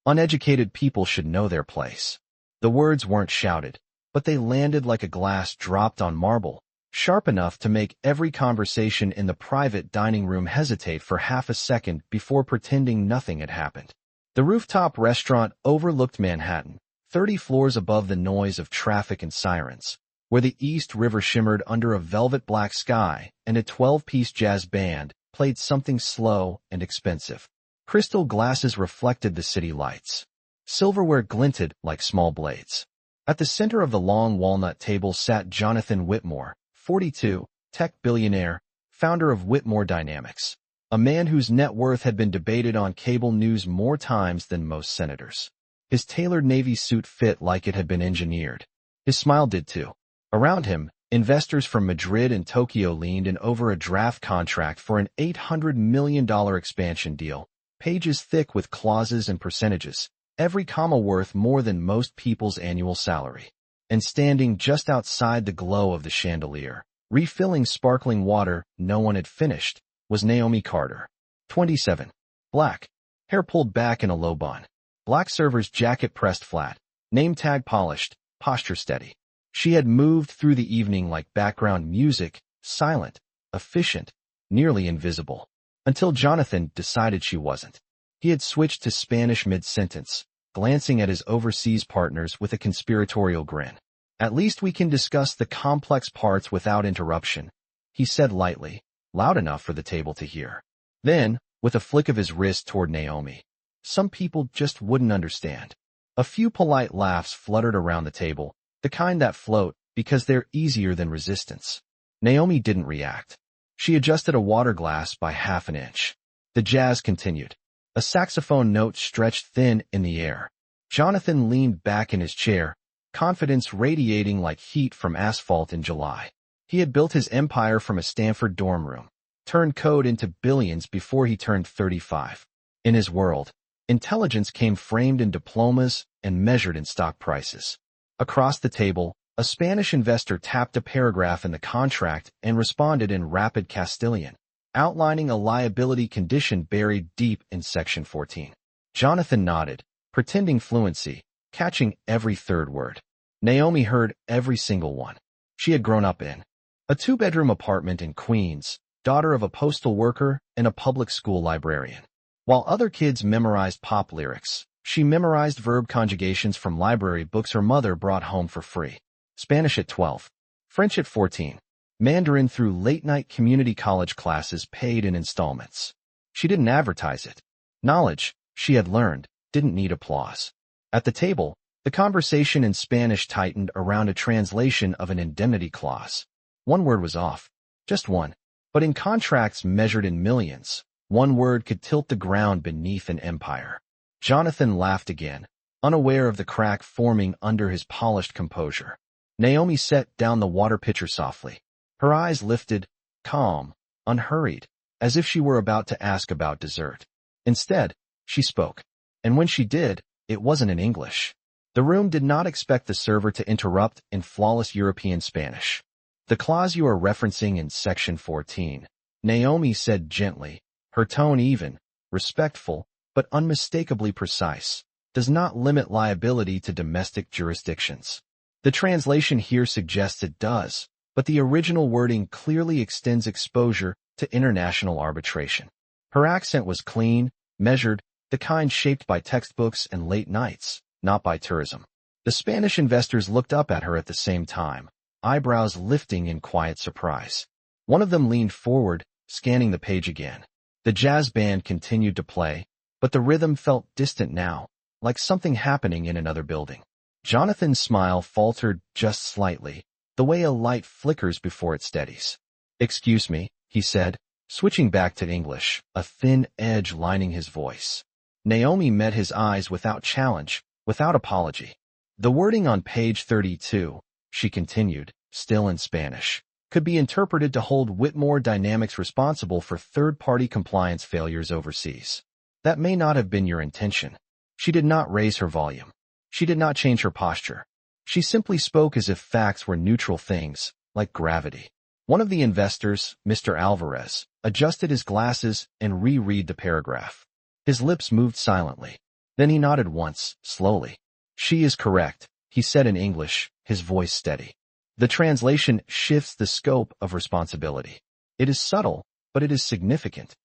Uneducated people should know their place. The words weren't shouted, but they landed like a glass dropped on marble, sharp enough to make every conversation in the private dining room hesitate for half a second before pretending nothing had happened. The rooftop restaurant overlooked Manhattan, 30 floors above the noise of traffic and sirens, where the East River shimmered under a velvet black sky and a 12-piece jazz band played something slow and expensive. Crystal glasses reflected the city lights. Silverware glinted like small blades. At the center of the long walnut table sat Jonathan Whitmore, 42, tech billionaire, founder of Whitmore Dynamics, a man whose net worth had been debated on cable news more times than most senators. His tailored navy suit fit like it had been engineered. His smile did too. Around him, investors from Madrid and Tokyo leaned in over a draft contract for an $800 million expansion deal, pages thick with clauses and percentages, every comma worth more than most people's annual salary. And standing just outside the glow of the chandelier, refilling sparkling water no one had finished, was Naomi Carter. 27. Black. Hair pulled back in a low bun. Black server's jacket pressed flat. Name tag polished. Posture steady. She had moved through the evening like background music, silent, efficient, nearly invisible. Until Jonathan decided she wasn't. He had switched to Spanish mid-sentence, glancing at his overseas partners with a conspiratorial grin. At least we can discuss the complex parts without interruption, he said lightly, loud enough for the table to hear. Then, with a flick of his wrist toward Naomi, some people just wouldn't understand. A few polite laughs fluttered around the table, the kind that float because they're easier than resistance. Naomi didn't react. She adjusted a water glass by half an inch. The jazz continued. A saxophone note stretched thin in the air. Jonathan leaned back in his chair, confidence radiating like heat from asphalt in July. He had built his empire from a Stanford dorm room, turned code into billions before he turned 35. In his world, intelligence came framed in diplomas and measured in stock prices. Across the table, a Spanish investor tapped a paragraph in the contract and responded in rapid Castilian, outlining a liability condition buried deep in Section 14. Jonathan nodded, pretending fluency, catching every third word. Naomi heard every single one. She had grown up in a two-bedroom apartment in Queens, daughter of a postal worker and a public school librarian. While other kids memorized pop lyrics, she memorized verb conjugations from library books her mother brought home for free. Spanish at 12. French at 14. Mandarin through late-night community college classes paid in installments. She didn't advertise it. Knowledge, she had learned, didn't need applause. At the table, the conversation in Spanish tightened around a translation of an indemnity clause. One word was off. Just one. But in contracts measured in millions, one word could tilt the ground beneath an empire. Jonathan laughed again, unaware of the crack forming under his polished composure. Naomi set down the water pitcher softly. Her eyes lifted, calm, unhurried, as if she were about to ask about dessert. Instead, she spoke. And when she did, it wasn't in English. The room did not expect the server to interrupt in flawless European Spanish. The clause you are referencing in Section 14, Naomi said gently, her tone even, respectful, but unmistakably precise, does not limit liability to domestic jurisdictions. The translation here suggests it does, but the original wording clearly extends exposure to international arbitration. Her accent was clean, measured, the kind shaped by textbooks and late nights, not by tourism. The Spanish investors looked up at her at the same time, eyebrows lifting in quiet surprise. One of them leaned forward, scanning the page again. The jazz band continued to play, but the rhythm felt distant now, like something happening in another building. Jonathan's smile faltered just slightly, the way a light flickers before it steadies. "Excuse me," he said, switching back to English, a thin edge lining his voice. Naomi met his eyes without challenge, without apology. "The wording on page 32, she continued, still in Spanish, could be interpreted to hold Whitmore Dynamics responsible for third-party compliance failures overseas. That may not have been your intention." She did not raise her volume. She did not change her posture. She simply spoke as if facts were neutral things, like gravity. One of the investors, Mr. Alvarez, adjusted his glasses and reread the paragraph. His lips moved silently. Then he nodded once, slowly. She is correct, he said in English, his voice steady. The translation shifts the scope of responsibility. It is subtle, but it is significant.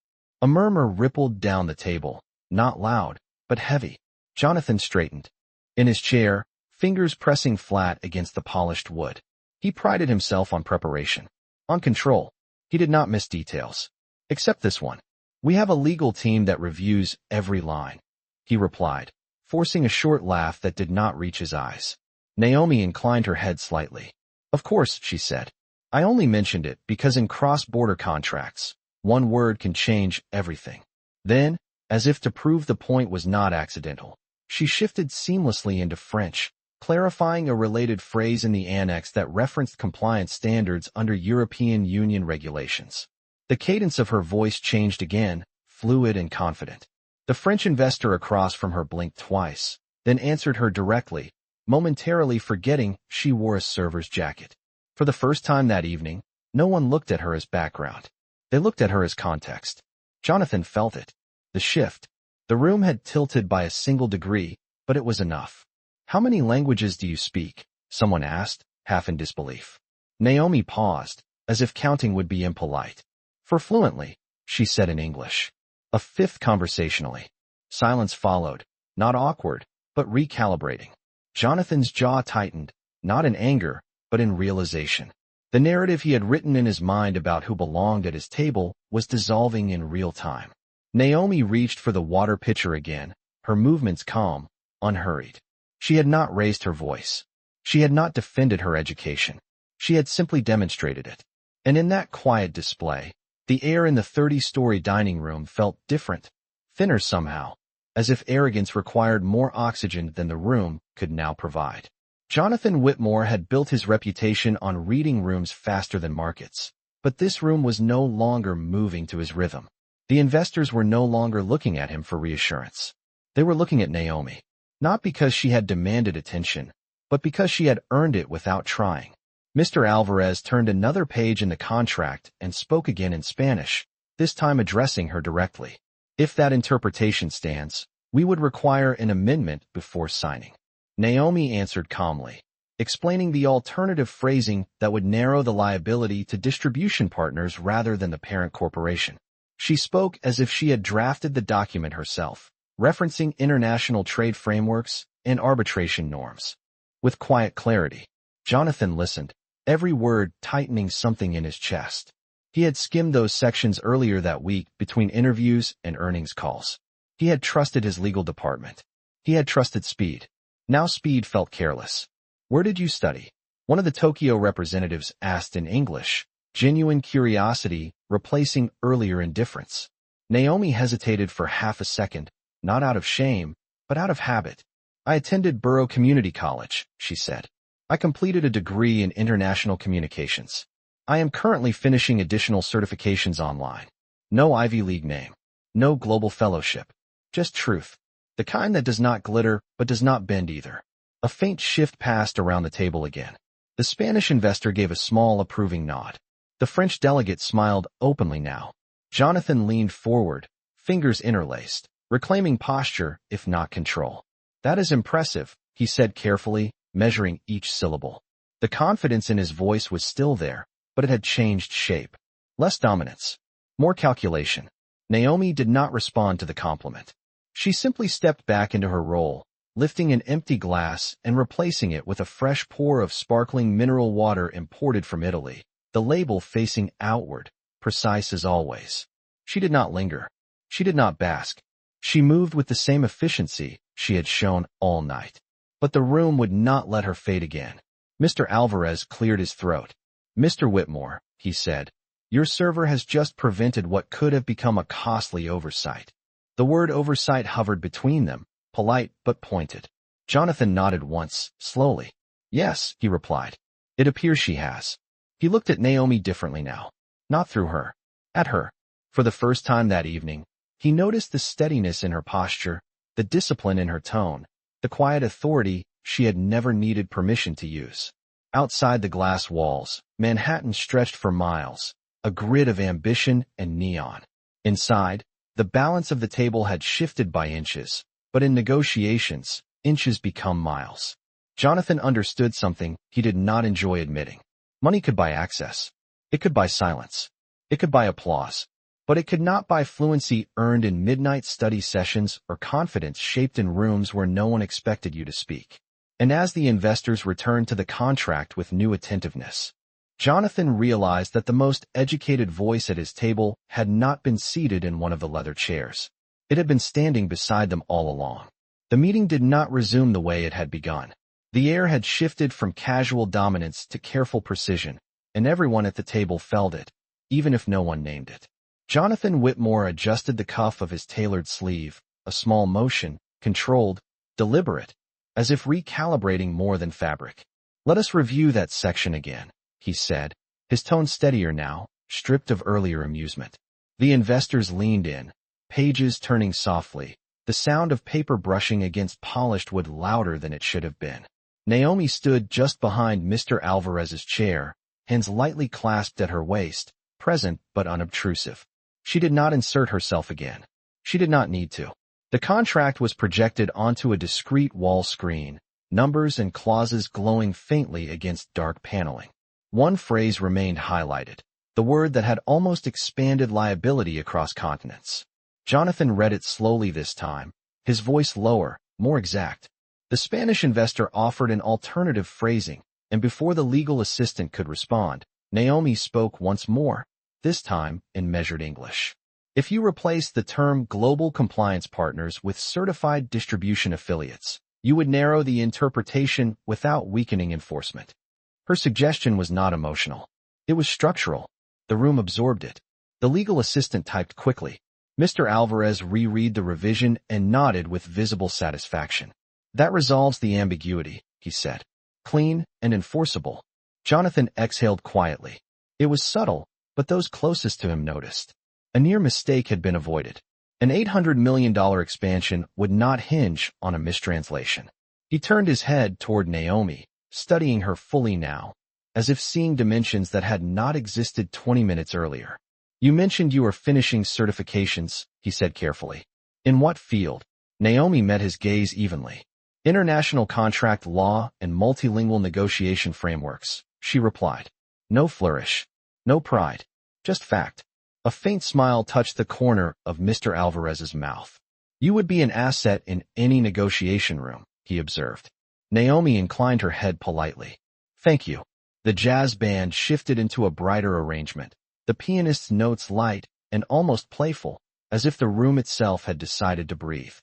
A murmur rippled down the table, not loud, but heavy. Jonathan straightened. In his chair, fingers pressing flat against the polished wood. He prided himself on preparation, on control. He did not miss details. Except this one. We have a legal team that reviews every line, he replied, forcing a short laugh that did not reach his eyes. Naomi inclined her head slightly. Of course, she said. I only mentioned it because in cross-border contracts, one word can change everything. Then, as if to prove the point was not accidental, she shifted seamlessly into French, clarifying a related phrase in the annex that referenced compliance standards under European Union regulations. The cadence of her voice changed again, fluid and confident. The French investor across from her blinked twice, then answered her directly, momentarily forgetting she wore a server's jacket. For the first time that evening, no one looked at her as background. They looked at her as context. Jonathan felt it. The shift. The room had tilted by a single degree, but it was enough. How many languages do you speak? Someone asked, half in disbelief. Naomi paused, as if counting would be impolite. For fluently, she said in English. A fifth conversationally. Silence followed, not awkward, but recalibrating. Jonathan's jaw tightened, not in anger, but in realization. The narrative he had written in his mind about who belonged at his table was dissolving in real time. Naomi reached for the water pitcher again, her movements calm, unhurried. She had not raised her voice. She had not defended her education. She had simply demonstrated it. And in that quiet display, the air in the 30-story dining room felt different, thinner somehow, as if arrogance required more oxygen than the room could now provide. Jonathan Whitmore had built his reputation on reading rooms faster than markets, but this room was no longer moving to his rhythm. The investors were no longer looking at him for reassurance. They were looking at Naomi, not because she had demanded attention, but because she had earned it without trying. Mr. Alvarez turned another page in the contract and spoke again in Spanish, this time addressing her directly. If that interpretation stands, we would require an amendment before signing. Naomi answered calmly, explaining the alternative phrasing that would narrow the liability to distribution partners rather than the parent corporation. She spoke as if she had drafted the document herself, referencing international trade frameworks and arbitration norms. With quiet clarity, Jonathan listened, every word tightening something in his chest. He had skimmed those sections earlier that week between interviews and earnings calls. He had trusted his legal department. He had trusted speed. Now speed felt careless. Where did you study? One of the Tokyo representatives asked in English, genuine curiosity replacing earlier indifference. Naomi hesitated for half a second, not out of shame, but out of habit. I attended Borough Community College, she said. I completed a degree in international communications. I am currently finishing additional certifications online. No Ivy League name. No global fellowship. Just truth. The kind that does not glitter, but does not bend either. A faint shift passed around the table again. The Spanish investor gave a small approving nod. The French delegate smiled openly now. Jonathan leaned forward, fingers interlaced, reclaiming posture, if not control. That is impressive, he said carefully, measuring each syllable. The confidence in his voice was still there, but it had changed shape. Less dominance. More calculation. Naomi did not respond to the compliment. She simply stepped back into her role, lifting an empty glass and replacing it with a fresh pour of sparkling mineral water imported from Italy, the label facing outward, precise as always. She did not linger. She did not bask. She moved with the same efficiency she had shown all night. But the room would not let her fade again. Mr. Alvarez cleared his throat. Mr. Whitmore, he said, your server has just prevented what could have become a costly oversight. The word oversight hovered between them, polite but pointed. Jonathan nodded once, slowly. Yes, he replied. It appears she has. He looked at Naomi differently now. Not through her. At her. For the first time that evening, he noticed the steadiness in her posture, the discipline in her tone, the quiet authority she had never needed permission to use. Outside the glass walls, Manhattan stretched for miles, a grid of ambition and neon. Inside, the balance of the table had shifted by inches, But in negotiations, inches become miles. Jonathan understood something he did not enjoy admitting. Money could buy access. It could buy silence. It could buy applause. But it could not buy fluency earned in midnight study sessions or confidence shaped in rooms where no one expected you to speak. And as the investors returned to the contract with new attentiveness, Jonathan realized that the most educated voice at his table had not been seated in one of the leather chairs. It had been standing beside them all along. The meeting did not resume the way it had begun. The air had shifted from casual dominance to careful precision, and everyone at the table felt it, even if no one named it. Jonathan Whitmore adjusted the cuff of his tailored sleeve, a small motion, controlled, deliberate, as if recalibrating more than fabric. "Let us review that section again," he said, his tone steadier now, stripped of earlier amusement. The investors leaned in, pages turning softly, the sound of paper brushing against polished wood louder than it should have been. Naomi stood just behind Mr. Alvarez's chair, hands lightly clasped at her waist, present but unobtrusive. She did not insert herself again. She did not need to. The contract was projected onto a discreet wall screen, numbers and clauses glowing faintly against dark paneling. One phrase remained highlighted, the word that had almost expanded liability across continents. Jonathan read it slowly this time, his voice lower, more exact. The Spanish investor offered an alternative phrasing, and before the legal assistant could respond, Naomi spoke once more, this time in measured English. "If you replace the term global compliance partners with certified distribution affiliates, you would narrow the interpretation without weakening enforcement." Her suggestion was not emotional. It was structural. The room absorbed it. The legal assistant typed quickly. Mr. Alvarez reread the revision and nodded with visible satisfaction. "That resolves the ambiguity," he said. "Clean and enforceable." Jonathan exhaled quietly. It was subtle, but those closest to him noticed. A near mistake had been avoided. An $800 million expansion would not hinge on a mistranslation. He turned his head toward Naomi, studying her fully now, as if seeing dimensions that had not existed 20 minutes earlier. "You mentioned you are finishing certifications," he said carefully. "In what field?" Naomi met his gaze evenly. "International contract law and multilingual negotiation frameworks," she replied. No flourish. No pride. Just fact. A faint smile touched the corner of Mr. Alvarez's mouth. "You would be an asset in any negotiation room," he observed. Naomi inclined her head politely. "Thank you." The jazz band shifted into a brighter arrangement, the pianist's notes light and almost playful, as if the room itself had decided to breathe.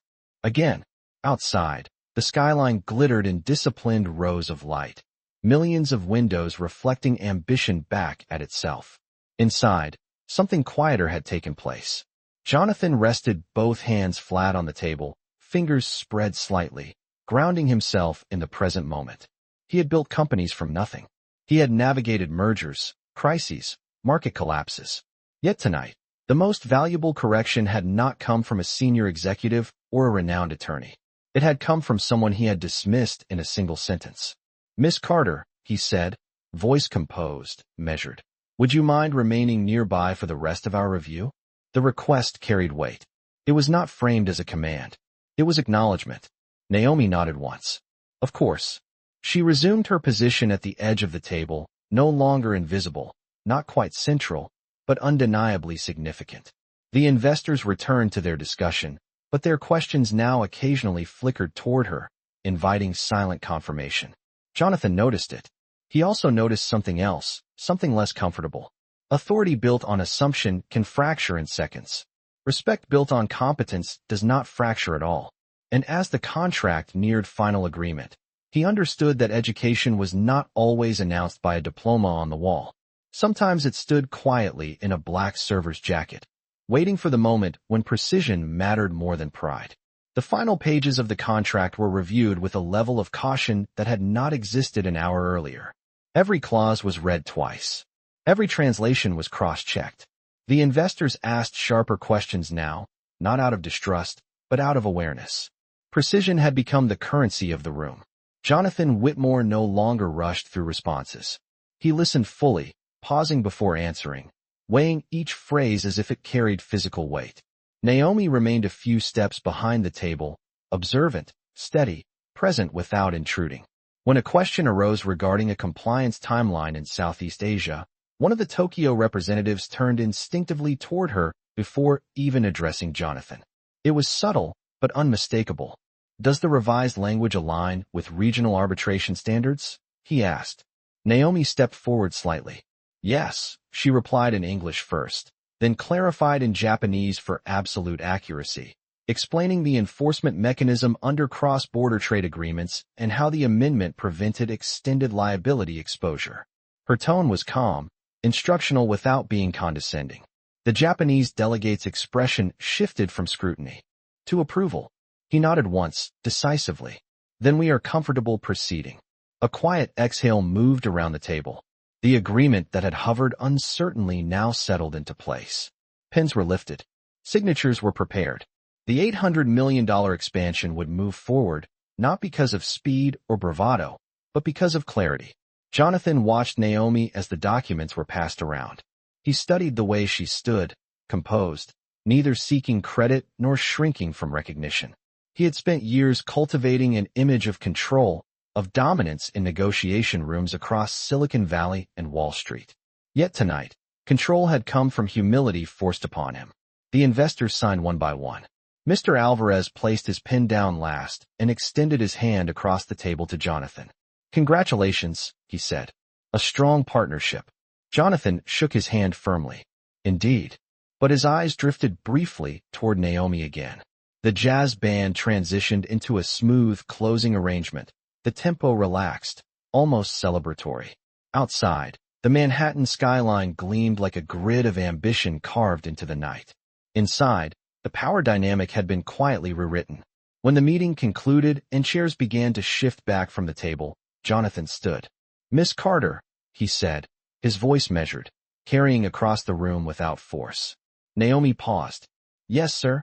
Again, outside, the skyline glittered in disciplined rows of light, millions of windows reflecting ambition back at itself. Inside, something quieter had taken place. Jonathan rested both hands flat on the table, fingers spread slightly, grounding himself in the present moment. He had built companies from nothing. He had navigated mergers, crises, market collapses. Yet tonight, the most valuable correction had not come from a senior executive or a renowned attorney. It had come from someone he had dismissed in a single sentence. "Miss Carter," he said, voice composed, measured. "Would you mind remaining nearby for the rest of our review?" The request carried weight. It was not framed as a command. It was acknowledgement. Naomi nodded once. Of course. She resumed her position at the edge of the table, no longer invisible, not quite central, but undeniably significant. The investors returned to their discussion, but their questions now occasionally flickered toward her, inviting silent confirmation. Jonathan noticed it. He also noticed something else, something less comfortable. Authority built on assumption can fracture in seconds. Respect built on competence does not fracture at all. And as the contract neared final agreement, he understood that education was not always announced by a diploma on the wall. Sometimes it stood quietly in a black server's jacket, waiting for the moment when precision mattered more than pride. The final pages of the contract were reviewed with a level of caution that had not existed an hour earlier. Every clause was read twice. Every translation was cross-checked. The investors asked sharper questions now, not out of distrust, but out of awareness. Precision had become the currency of the room. Jonathan Whitmore no longer rushed through responses. He listened fully, pausing before answering, weighing each phrase as if it carried physical weight. Naomi remained a few steps behind the table, observant, steady, present without intruding. When a question arose regarding a compliance timeline in Southeast Asia, one of the Tokyo representatives turned instinctively toward her before even addressing Jonathan. It was subtle, but unmistakable. "Does the revised language align with regional arbitration standards?" he asked. Naomi stepped forward slightly. "Yes," she replied in English first, then clarified in Japanese for absolute accuracy, explaining the enforcement mechanism under cross-border trade agreements and how the amendment prevented extended liability exposure. Her tone was calm, instructional without being condescending. The Japanese delegate's expression shifted from scrutiny to approval. He nodded once, decisively. "Then we are comfortable proceeding." A quiet exhale moved around the table. The agreement that had hovered uncertainly now settled into place. Pens were lifted. Signatures were prepared. The $800 million expansion would move forward, not because of speed or bravado, but because of clarity. Jonathan watched Naomi as the documents were passed around. He studied the way she stood, composed, neither seeking credit nor shrinking from recognition. He had spent years cultivating an image of control, of dominance in negotiation rooms across Silicon Valley and Wall Street. Yet tonight, control had come from humility forced upon him. The investors signed one by one. Mr. Alvarez placed his pen down last and extended his hand across the table to Jonathan. "Congratulations," he said. "A strong partnership." Jonathan shook his hand firmly. "Indeed." But his eyes drifted briefly toward Naomi again. The jazz band transitioned into a smooth closing arrangement. The tempo relaxed, almost celebratory. Outside, the Manhattan skyline gleamed like a grid of ambition carved into the night. Inside, the power dynamic had been quietly rewritten. When the meeting concluded and chairs began to shift back from the table, Jonathan stood. "Miss Carter," he said, his voice measured, carrying across the room without force. Naomi paused. "Yes, sir."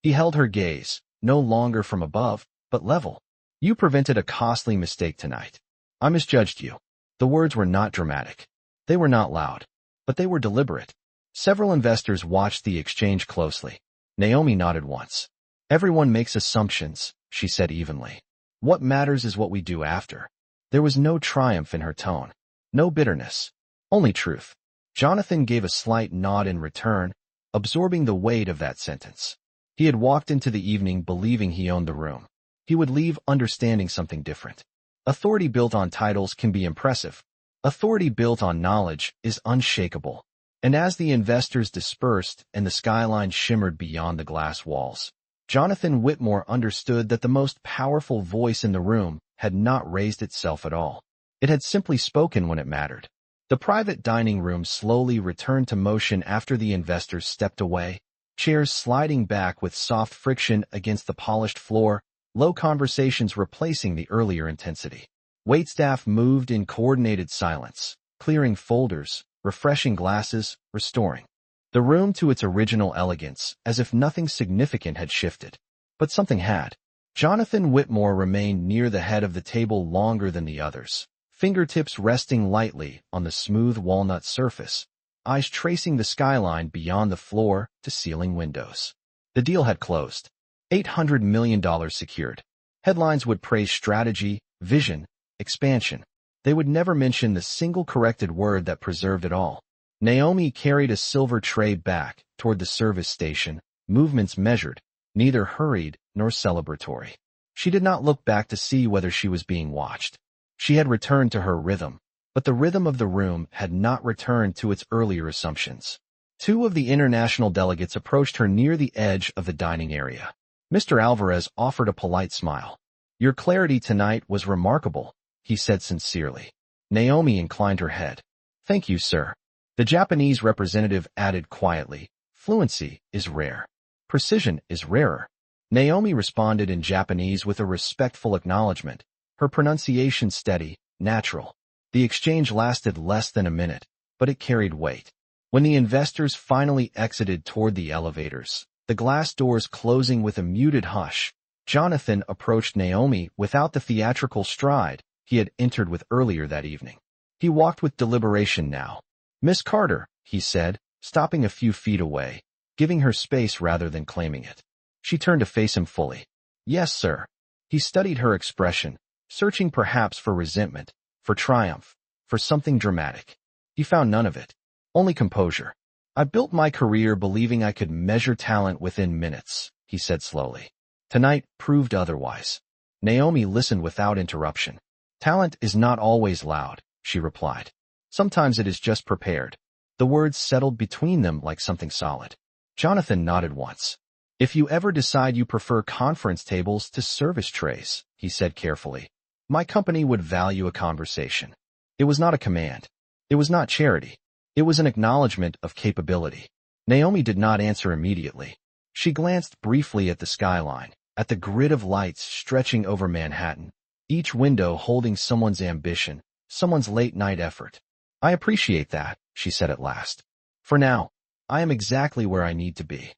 He held her gaze, no longer from above, but level. "You prevented a costly mistake tonight. I misjudged you." The words were not dramatic. They were not loud, but they were deliberate. Several investors watched the exchange closely. Naomi nodded once. "Everyone makes assumptions," she said evenly. "What matters is what we do after." There was no triumph in her tone, no bitterness, only truth. Jonathan gave a slight nod in return, absorbing the weight of that sentence. He had walked into the evening believing he owned the room. He would leave understanding something different. Authority built on titles can be impressive. Authority built on knowledge is unshakable. And as the investors dispersed and the skyline shimmered beyond the glass walls, Jonathan Whitmore understood that the most powerful voice in the room had not raised itself at all. It had simply spoken when it mattered. The private dining room slowly returned to motion after the investors stepped away, chairs sliding back with soft friction against the polished floor, low conversations replacing the earlier intensity. Waitstaff moved in coordinated silence, clearing folders, refreshing glasses, restoring the room to its original elegance, as if nothing significant had shifted. But something had. Jonathan Whitmore remained near the head of the table longer than the others, fingertips resting lightly on the smooth walnut surface, eyes tracing the skyline beyond the floor to ceiling windows. The deal had closed. $800 million secured. Headlines would praise strategy, vision, expansion. They would never mention the single corrected word that preserved it all. Naomi carried a silver tray back toward the service station, movements measured, neither hurried nor celebratory. She did not look back to see whether she was being watched. She had returned to her rhythm, but the rhythm of the room had not returned to its earlier assumptions. Two of the international delegates approached her near the edge of the dining area. Mr. Alvarez offered a polite smile. "Your clarity tonight was remarkable," he said sincerely. Naomi inclined her head. "Thank you, sir." The Japanese representative added quietly, "Fluency is rare. Precision is rarer." Naomi responded in Japanese with a respectful acknowledgement, her pronunciation steady, natural. The exchange lasted less than a minute, but it carried weight. When the investors finally exited toward the elevators, the glass doors closing with a muted hush, Jonathan approached Naomi without the theatrical stride he had entered with earlier that evening. He walked with deliberation now. "Miss Carter," he said, stopping a few feet away, giving her space rather than claiming it. She turned to face him fully. Yes, sir. He studied her expression, searching perhaps for resentment, for triumph, for something dramatic. He found none of it. Only composure. I built my career believing I could measure talent within minutes, he said slowly. Tonight proved otherwise. Naomi listened without interruption. Talent is not always loud, she replied. Sometimes it is just prepared. The words settled between them like something solid. Jonathan nodded once. If you ever decide you prefer conference tables to service trays, he said carefully, my company would value a conversation. It was not a command. It was not charity. It was an acknowledgement of capability. Naomi did not answer immediately. She glanced briefly at the skyline, at the grid of lights stretching over Manhattan, each window holding someone's ambition, someone's late-night effort. I appreciate that, she said at last. For now, I am exactly where I need to be.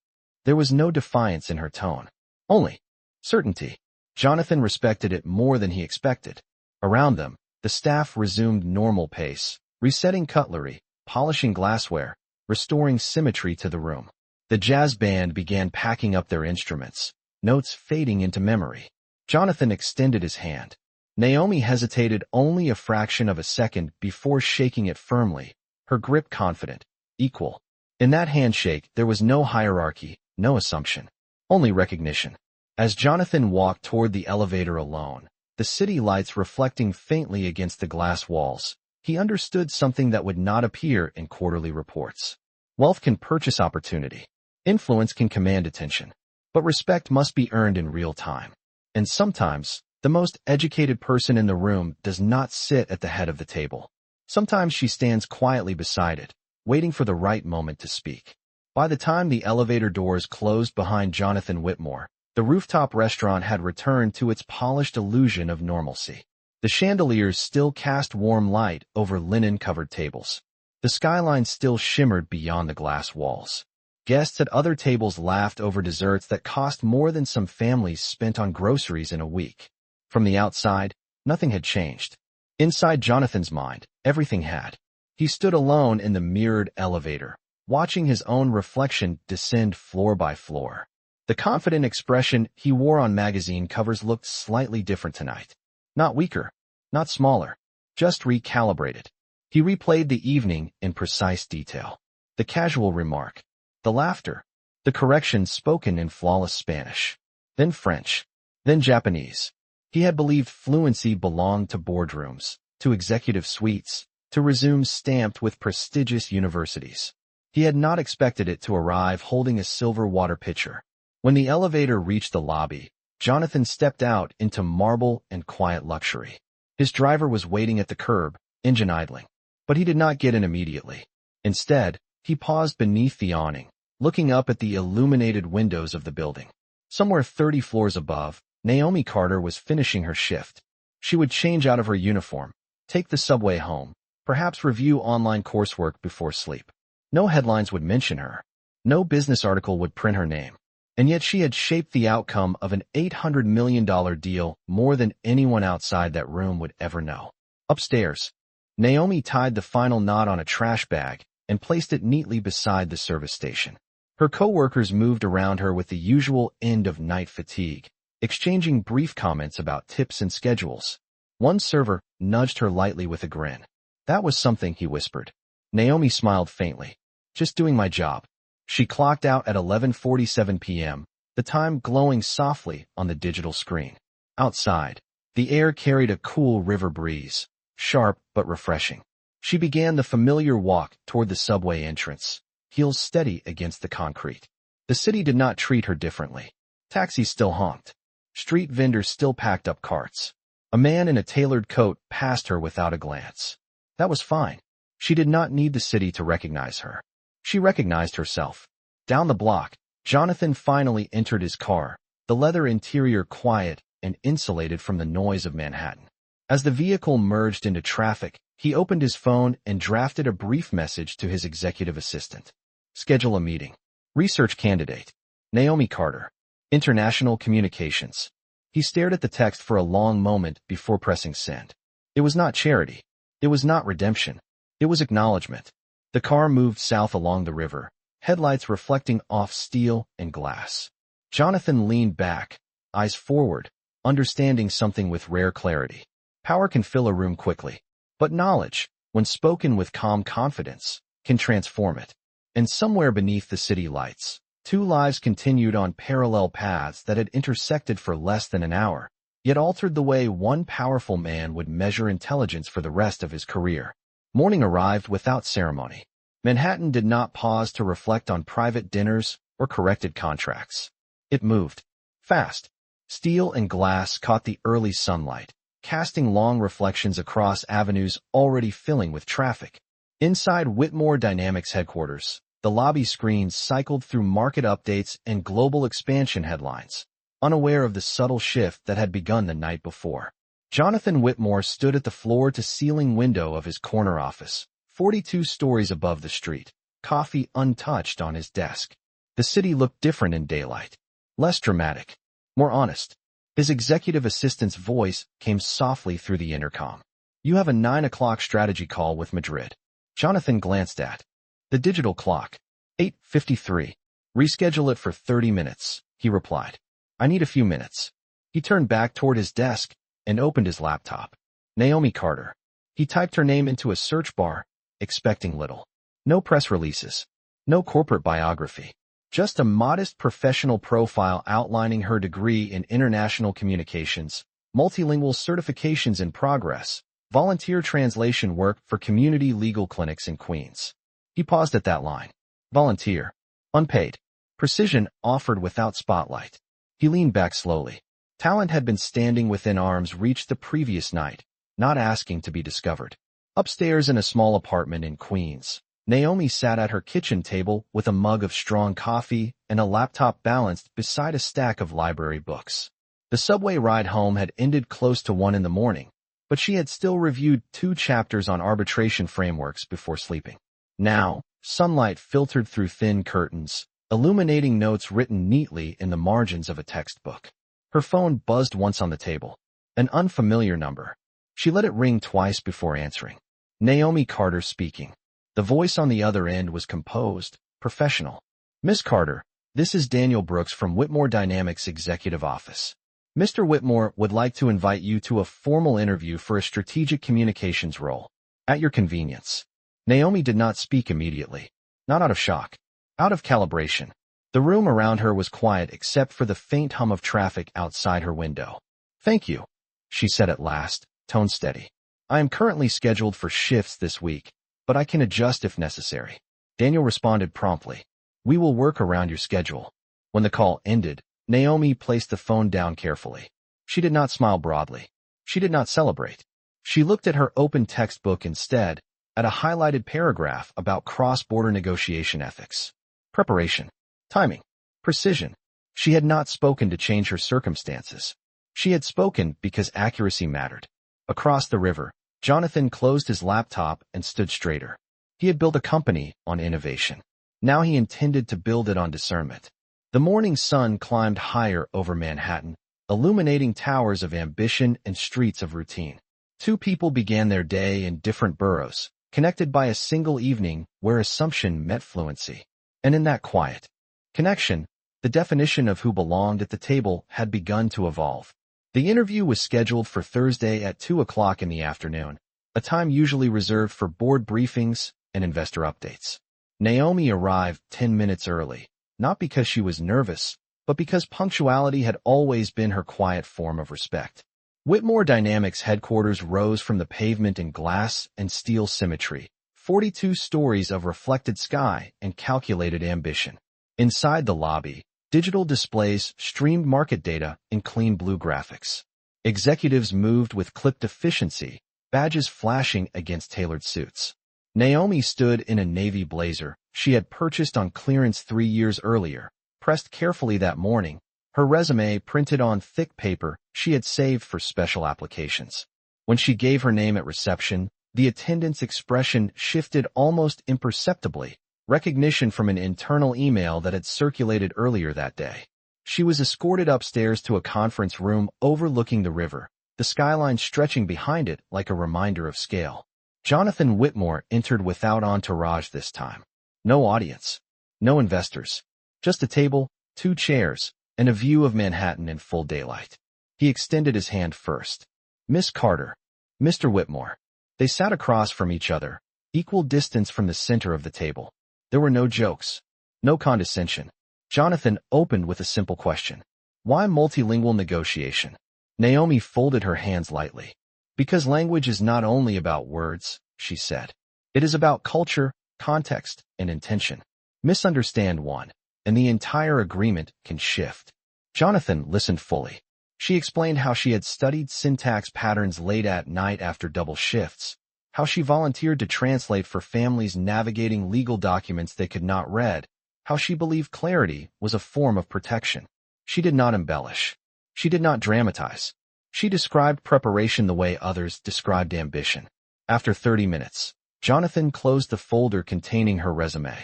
There was no defiance in her tone. Only certainty. Jonathan respected it more than he expected. Around them, the staff resumed normal pace, resetting cutlery, polishing glassware, restoring symmetry to the room. The jazz band began packing up their instruments, notes fading into memory. Jonathan extended his hand. Naomi hesitated only a fraction of a second before shaking it firmly, her grip confident, equal. In that handshake, there was no hierarchy, no assumption, only recognition. As Jonathan walked toward the elevator alone, the city lights reflecting faintly against the glass walls, he understood something that would not appear in quarterly reports. Wealth can purchase opportunity. Influence can command attention. But respect must be earned in real time. And sometimes, the most educated person in the room does not sit at the head of the table. Sometimes she stands quietly beside it, waiting for the right moment to speak. By the time the elevator doors closed behind Jonathan Whitmore, the rooftop restaurant had returned to its polished illusion of normalcy. The chandeliers still cast warm light over linen-covered tables. The skyline still shimmered beyond the glass walls. Guests at other tables laughed over desserts that cost more than some families spent on groceries in a week. From the outside, nothing had changed. Inside Jonathan's mind, everything had. He stood alone in the mirrored elevator, watching his own reflection descend floor by floor. The confident expression he wore on magazine covers looked slightly different tonight. Not weaker, not smaller, just recalibrated. He replayed the evening in precise detail. The casual remark, the laughter, the correction spoken in flawless Spanish, then French, then Japanese. He had believed fluency belonged to boardrooms, to executive suites, to resumes stamped with prestigious universities. He had not expected it to arrive holding a silver water pitcher. When the elevator reached the lobby, Jonathan stepped out into marble and quiet luxury. His driver was waiting at the curb, engine idling. But he did not get in immediately. Instead, he paused beneath the awning, looking up at the illuminated windows of the building. Somewhere 30 floors above, Naomi Carter was finishing her shift. She would change out of her uniform, take the subway home, perhaps review online coursework before sleep. No headlines would mention her. No business article would print her name. And yet she had shaped the outcome of an $800 million deal more than anyone outside that room would ever know. Upstairs, Naomi tied the final knot on a trash bag and placed it neatly beside the service station. Her co-workers moved around her with the usual end-of-night fatigue, exchanging brief comments about tips and schedules. One server nudged her lightly with a grin. That was something, he whispered. Naomi smiled faintly. Just doing my job. She clocked out at 11:47 p.m., the time glowing softly on the digital screen. Outside, the air carried a cool river breeze, sharp but refreshing. She began the familiar walk toward the subway entrance, heels steady against the concrete. The city did not treat her differently. Taxis still honked. Street vendors still packed up carts. A man in a tailored coat passed her without a glance. That was fine. She did not need the city to recognize her. She recognized herself. Down the block, Jonathan finally entered his car, the leather interior quiet and insulated from the noise of Manhattan. As the vehicle merged into traffic, he opened his phone and drafted a brief message to his executive assistant. Schedule a meeting. Research candidate. Naomi Carter. International Communications. He stared at the text for a long moment before pressing send. It was not charity. It was not redemption. It was acknowledgement. The car moved south along the river, headlights reflecting off steel and glass. Jonathan leaned back, eyes forward, understanding something with rare clarity. Power can fill a room quickly, but knowledge, when spoken with calm confidence, can transform it. And somewhere beneath the city lights, two lives continued on parallel paths that had intersected for less than an hour, yet altered the way one powerful man would measure intelligence for the rest of his career. Morning arrived without ceremony. Manhattan did not pause to reflect on private dinners or corrected contracts. It moved. Fast. Steel and glass caught the early sunlight, casting long reflections across avenues already filling with traffic. Inside Whitmore Dynamics headquarters, the lobby screens cycled through market updates and global expansion headlines, unaware of the subtle shift that had begun the night before. Jonathan Whitmore stood at the floor-to-ceiling window of his corner office, 42 stories above the street, coffee untouched on his desk. The city looked different in daylight. Less dramatic. More honest. His executive assistant's voice came softly through the intercom. "You have a 9 o'clock strategy call with Madrid." Jonathan glanced at the digital clock. 8:53. "Reschedule it for 30 minutes, he replied. "I need a few minutes." He turned back toward his desk and opened his laptop. Naomi Carter. He typed her name into a search bar, expecting little. No press releases. No corporate biography. Just a modest professional profile outlining her degree in international communications, multilingual certifications in progress, volunteer translation work for community legal clinics in Queens. He paused at that line. Volunteer. Unpaid. Precision offered without spotlight. He leaned back slowly. Talent had been standing within arm's reach the previous night, not asking to be discovered. Upstairs in a small apartment in Queens, Naomi sat at her kitchen table with a mug of strong coffee and a laptop balanced beside a stack of library books. The subway ride home had ended close to 1 in the morning, but she had still reviewed 2 chapters on arbitration frameworks before sleeping. Now, sunlight filtered through thin curtains, illuminating notes written neatly in the margins of a textbook. Her phone buzzed once on the table. An unfamiliar number. She let it ring twice before answering. Naomi Carter speaking. The voice on the other end was composed, professional. "Miss Carter, this is Daniel Brooks from Whitmore Dynamics Executive Office. Mr. Whitmore would like to invite you to a formal interview for a strategic communications role. At your convenience." Naomi did not speak immediately. Not out of shock. Out of calibration. The room around her was quiet except for the faint hum of traffic outside her window. "Thank you," she said at last, tone steady. "I am currently scheduled for shifts this week, but I can adjust if necessary." Daniel responded promptly. "We will work around your schedule." When the call ended, Naomi placed the phone down carefully. She did not smile broadly. She did not celebrate. She looked at her open textbook instead, at a highlighted paragraph about cross-border negotiation ethics. Preparation. Timing. Precision. She had not spoken to change her circumstances. She had spoken because accuracy mattered. Across the river, Jonathan closed his laptop and stood straighter. He had built a company on innovation. Now he intended to build it on discernment. The morning sun climbed higher over Manhattan, illuminating towers of ambition and streets of routine. 2 people began their day in different boroughs, connected by a single evening where assumption met fluency. And in that quiet connection, the definition of who belonged at the table had begun to evolve. The interview was scheduled for Thursday at 2 o'clock in the afternoon, a time usually reserved for board briefings and investor updates. Naomi arrived 10 minutes early, not because she was nervous, but because punctuality had always been her quiet form of respect. Whitmore Dynamics headquarters rose from the pavement in glass and steel symmetry, 42 stories of reflected sky and calculated ambition. Inside the lobby, digital displays streamed market data in clean blue graphics. Executives moved with clipped efficiency, badges flashing against tailored suits. Naomi stood in a navy blazer she had purchased on clearance 3 years earlier, pressed carefully that morning, her resume printed on thick paper she had saved for special applications. When she gave her name at reception, the attendant's expression shifted almost imperceptibly, recognition from an internal email that had circulated earlier that day. She was escorted upstairs to a conference room overlooking the river, the skyline stretching behind it like a reminder of scale. Jonathan Whitmore entered without entourage this time. No audience. No investors. Just a table, 2 chairs, and a view of Manhattan in full daylight. He extended his hand first. Miss Carter. Mr. Whitmore. They sat across from each other, equal distance from the center of the table. There were no jokes, no condescension. Jonathan opened with a simple question. Why multilingual negotiation? Naomi folded her hands lightly. Because language is not only about words, she said. It is about culture, context, and intention. Misunderstand one, and the entire agreement can shift. Jonathan listened fully. She explained how she had studied syntax patterns late at night after double shifts, how she volunteered to translate for families navigating legal documents they could not read, how she believed clarity was a form of protection. She did not embellish. She did not dramatize. She described preparation the way others described ambition. After 30 minutes, Jonathan closed the folder containing her resume.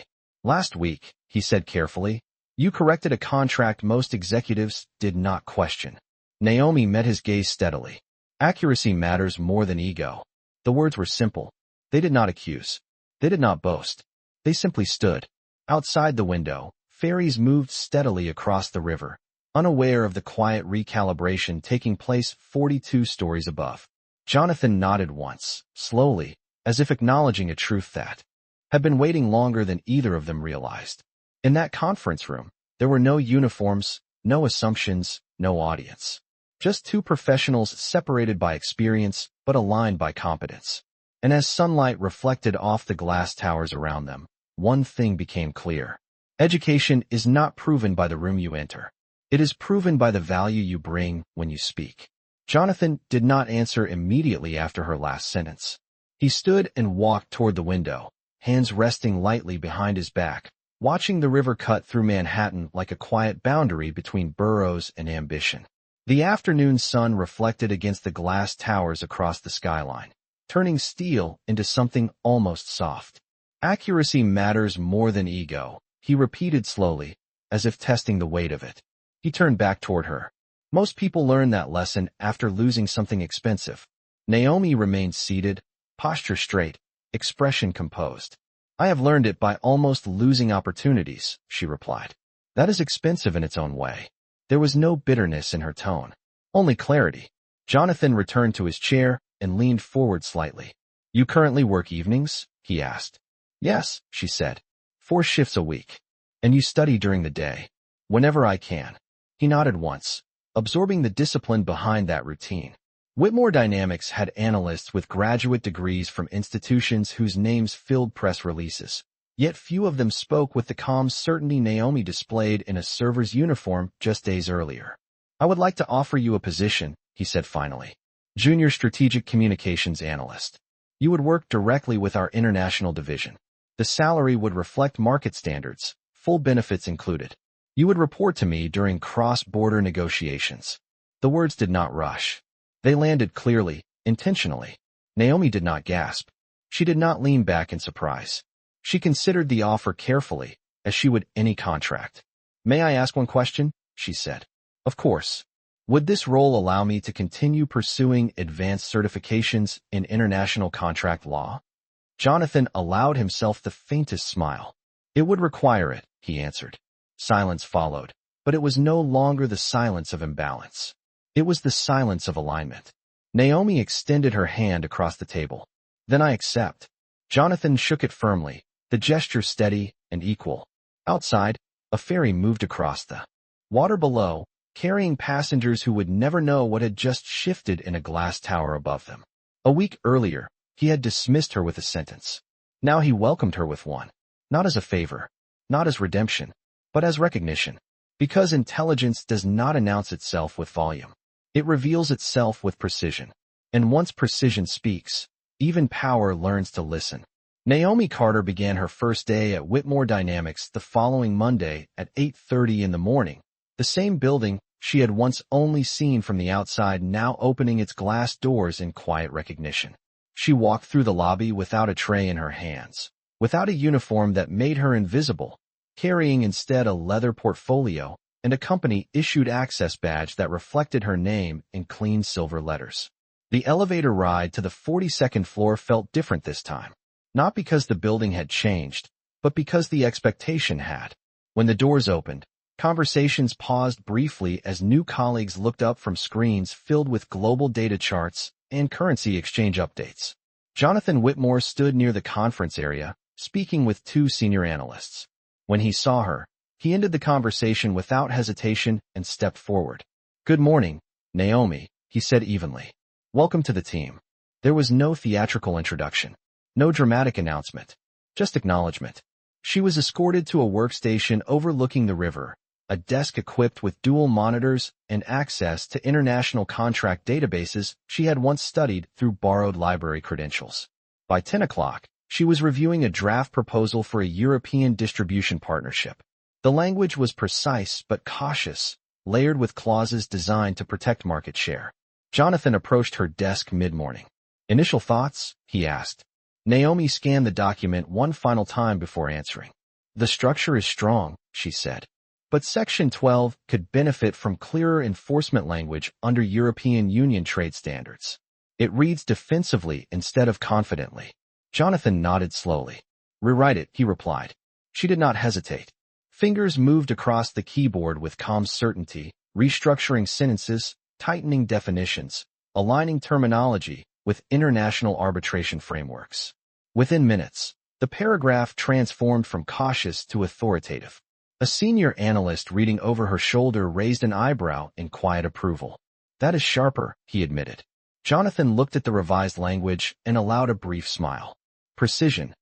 Last week, he said carefully, you corrected a contract most executives did not question. Naomi met his gaze steadily. Accuracy matters more than ego. The words were simple. They did not accuse. They did not boast. They simply stood. Outside the window, ferries moved steadily across the river, unaware of the quiet recalibration taking place 42 stories above. Jonathan nodded once, slowly, as if acknowledging a truth that had been waiting longer than either of them realized. In that conference room, there were no uniforms, no assumptions, no audience. Just two professionals separated by experience, but aligned by competence. And as sunlight reflected off the glass towers around them, one thing became clear. Education is not proven by the room you enter. It is proven by the value you bring when you speak. Jonathan did not answer immediately after her last sentence. He stood and walked toward the window, hands resting lightly behind his back, watching the river cut through Manhattan like a quiet boundary between boroughs and ambition. The afternoon sun reflected against the glass towers across the skyline, turning steel into something almost soft. Accuracy matters more than ego, he repeated slowly, as if testing the weight of it. He turned back toward her. Most people learn that lesson after losing something expensive. Naomi remained seated, posture straight, expression composed. I have learned it by almost losing opportunities, she replied. That is expensive in its own way. There was no bitterness in her tone, only clarity. Jonathan returned to his chair and leaned forward slightly. You currently work evenings? He asked. Yes, she said. 4 shifts a week. And you study during the day? Whenever I can. He nodded once, absorbing the discipline behind that routine. Whitmore Dynamics had analysts with graduate degrees from institutions whose names filled press releases. Yet few of them spoke with the calm certainty Naomi displayed in a server's uniform just days earlier. I would like to offer you a position, he said finally. Junior Strategic Communications Analyst. You would work directly with our international division. The salary would reflect market standards, full benefits included. You would report to me during cross-border negotiations. The words did not rush. They landed clearly, intentionally. Naomi did not gasp. She did not lean back in surprise. She considered the offer carefully, as she would any contract. May I ask one question? She said. Of course. Would this role allow me to continue pursuing advanced certifications in international contract law? Jonathan allowed himself the faintest smile. It would require it, he answered. Silence followed, but it was no longer the silence of imbalance. It was the silence of alignment. Naomi extended her hand across the table. Then I accept. Jonathan shook it firmly, the gesture steady and equal. Outside, a ferry moved across the water below, carrying passengers who would never know what had just shifted in a glass tower above them. A week earlier, he had dismissed her with a sentence. Now he welcomed her with one. Not as a favor, not as redemption, but as recognition. Because intelligence does not announce itself with volume. It reveals itself with precision. And once precision speaks, even power learns to listen. Naomi Carter began her first day at Whitmore Dynamics the following Monday at 8:30 in the morning. The same building she had once only seen from the outside now opening its glass doors in quiet recognition. She walked through the lobby without a tray in her hands, without a uniform that made her invisible, carrying instead a leather portfolio and a company-issued access badge that reflected her name in clean silver letters. The elevator ride to the 42nd floor felt different this time. Not because the building had changed, but because the expectation had. When the doors opened, Conversations paused briefly as new colleagues looked up from screens filled with global data charts and currency exchange updates. Jonathan Whitmore stood near the conference area, speaking with two senior analysts. When he saw her, he ended the conversation without hesitation and stepped forward. "Good morning, Naomi," he said evenly. "Welcome to the team." There was no theatrical introduction, no dramatic announcement, just acknowledgement. She was escorted to a workstation overlooking the river, a desk equipped with dual monitors and access to international contract databases she had once studied through borrowed library credentials. By 10 o'clock, she was reviewing a draft proposal for a European distribution partnership. The language was precise but cautious, layered with clauses designed to protect market share. Jonathan approached her desk mid-morning. "Initial thoughts?" he asked. Naomi scanned the document one final time before answering. "The structure is strong," she said. "But Section 12 could benefit from clearer enforcement language under European Union trade standards. It reads defensively instead of confidently." Jonathan nodded slowly. "Rewrite it," he replied. She did not hesitate. Fingers moved across the keyboard with calm certainty, restructuring sentences, tightening definitions, aligning terminology with international arbitration frameworks. Within minutes, the paragraph transformed from cautious to authoritative. A senior analyst reading over her shoulder raised an eyebrow in quiet approval. "That is sharper," he admitted. Jonathan looked at the revised language and allowed a brief smile. "Precision,"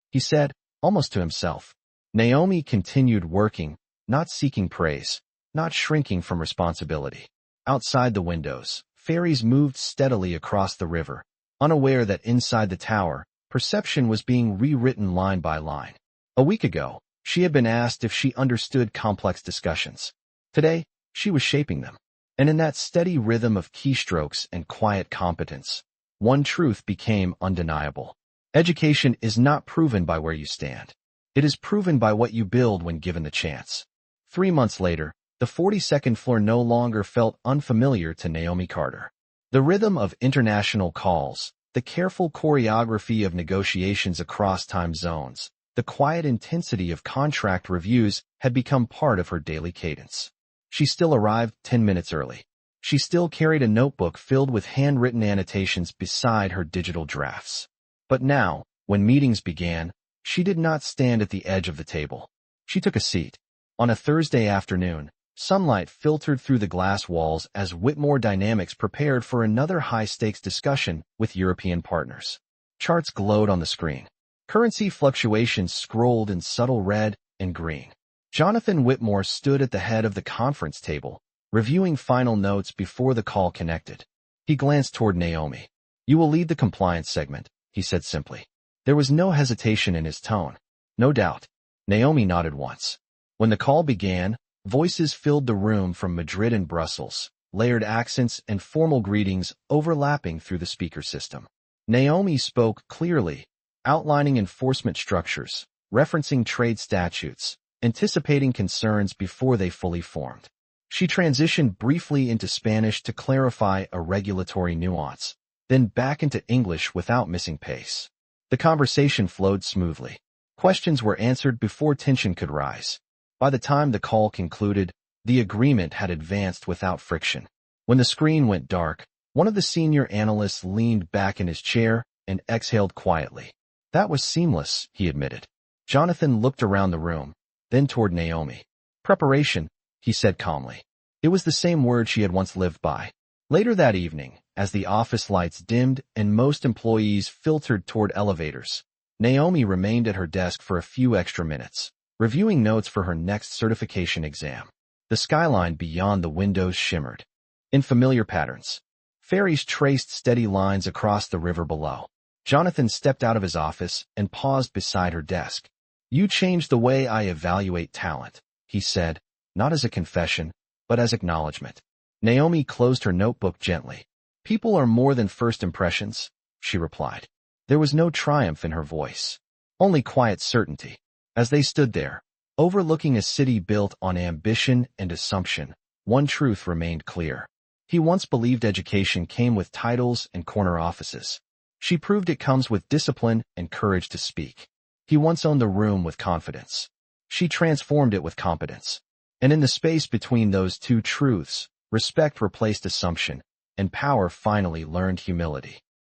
he said, almost to himself. Naomi continued working, not seeking praise, not shrinking from responsibility. Outside the windows, ferries moved steadily across the river, unaware that inside the tower, perception was being rewritten line by line. A week ago, she had been asked if she understood complex discussions. Today, she was shaping them. And in that steady rhythm of keystrokes and quiet competence, one truth became undeniable. Education is not proven by where you stand. It is proven by what you build when given the chance. 3 months later, the 42nd floor no longer felt unfamiliar to Naomi Carter. The rhythm of international calls, the careful choreography of negotiations across time zones, the quiet intensity of contract reviews had become part of her daily cadence. She still arrived 10 minutes early. She still carried a notebook filled with handwritten annotations beside her digital drafts. But now, when meetings began, she did not stand at the edge of the table. She took a seat. On a Thursday afternoon, sunlight filtered through the glass walls as Whitmore Dynamics prepared for another high-stakes discussion with European partners. Charts glowed on the screen. Currency fluctuations scrolled in subtle red and green. Jonathan Whitmore stood at the head of the conference table, reviewing final notes before the call connected. He glanced toward Naomi. "You will lead the compliance segment," he said simply. There was no hesitation in his tone. No doubt. Naomi nodded once. When the call began, voices filled the room from Madrid and Brussels, layered accents and formal greetings overlapping through the speaker system. Naomi spoke clearly, outlining enforcement structures, referencing trade statutes, anticipating concerns before they fully formed. She transitioned briefly into Spanish to clarify a regulatory nuance, then back into English without missing pace. The conversation flowed smoothly. Questions were answered before tension could rise. By the time the call concluded, the agreement had advanced without friction. When the screen went dark, one of the senior analysts leaned back in his chair and exhaled quietly. "That was seamless," he admitted. Jonathan looked around the room, then toward Naomi. "Preparation," he said calmly. It was the same word she had once lived by. Later that evening, as the office lights dimmed and most employees filtered toward elevators, Naomi remained at her desk for a few extra minutes, reviewing notes for her next certification exam. The skyline beyond the windows shimmered in familiar patterns. Ferries traced steady lines across the river below. Jonathan stepped out of his office and paused beside her desk. "You changed the way I evaluate talent," he said, not as a confession, but as acknowledgement. Naomi closed her notebook gently. "People are more than first impressions," she replied. There was no triumph in her voice, only quiet certainty. As they stood there, overlooking a city built on ambition and assumption, one truth remained clear. He once believed education came with titles and corner offices. She proved it comes with discipline and courage to speak. He once owned the room with confidence. She transformed it with competence. And in the space between those two truths, respect replaced assumption, and power finally learned humility.